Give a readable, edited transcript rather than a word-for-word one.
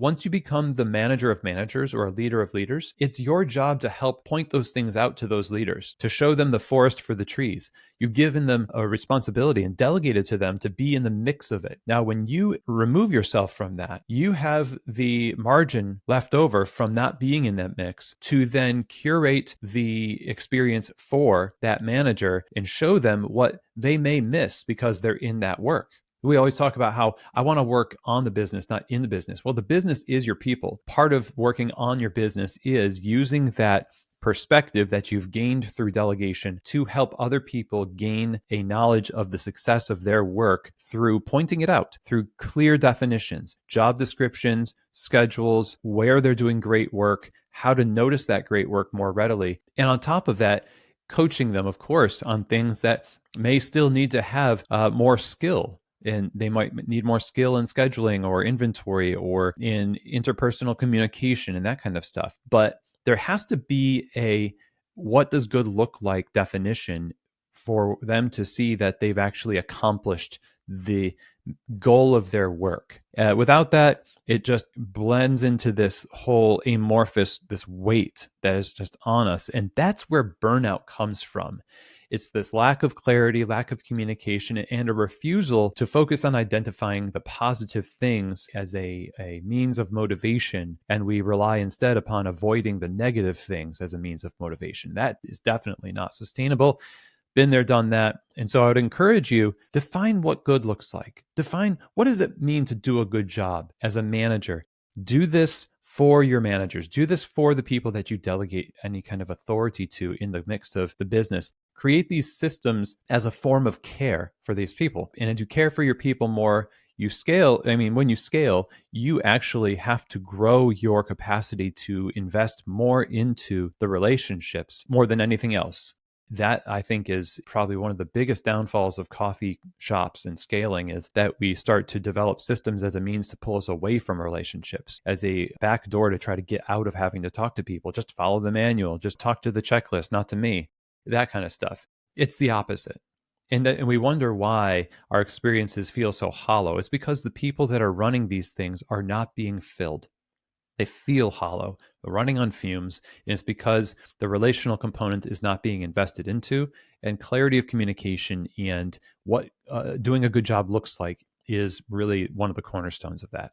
Once you become the manager of managers or a leader of leaders, it's your job to help point those things out to those leaders, to show them the forest for the trees. You've given them a responsibility and delegated to them to be in the mix of it. Now, when you remove yourself from that, you have the margin left over from not being in that mix to then curate the experience for that manager and show them what they may miss because they're in that work. We always talk about how I want to work on the business, not in the business. Well, the business is your people. Part of working on your business is using that perspective that you've gained through delegation to help other people gain a knowledge of the success of their work through pointing it out, through clear definitions, job descriptions, schedules, where they're doing great work, how to notice that great work more readily. And on top of that, coaching them, of course, on things that may still need to have more skill, and they might need more skill in scheduling or inventory or in interpersonal communication and that kind of stuff. But there has to be a what does good look like definition for them to see that they've actually accomplished the goal of their work. Without that, it just blends into this whole amorphous, this weight that is just on us. And that's where burnout comes from. It's this lack of clarity, lack of communication, and a refusal to focus on identifying the positive things as a means of motivation. And we rely instead upon avoiding the negative things as a means of motivation. That is definitely not sustainable. Been there, done that. And so I would encourage you, define what good looks like. Define what does it mean to do a good job as a manager. Do this for your managers. Do this for the people that you delegate any kind of authority to in the mix of the business. Create these systems as a form of care for these people. And as you care for your people more, you scale. I mean, when you scale, you actually have to grow your capacity to invest more into the relationships more than anything else. That, I think, is probably one of the biggest downfalls of coffee shops and scaling, is that we start to develop systems as a means to pull us away from relationships, as a back door to try to get out of having to talk to people. Just follow the manual, just talk to the checklist, not to me, that kind of stuff. It's the opposite. And we wonder why our experiences feel so hollow. It's because the people that are running these things are not being filled. They feel hollow, they're running on fumes, and it's because the relational component is not being invested into, and clarity of communication and what doing a good job looks like is really one of the cornerstones of that.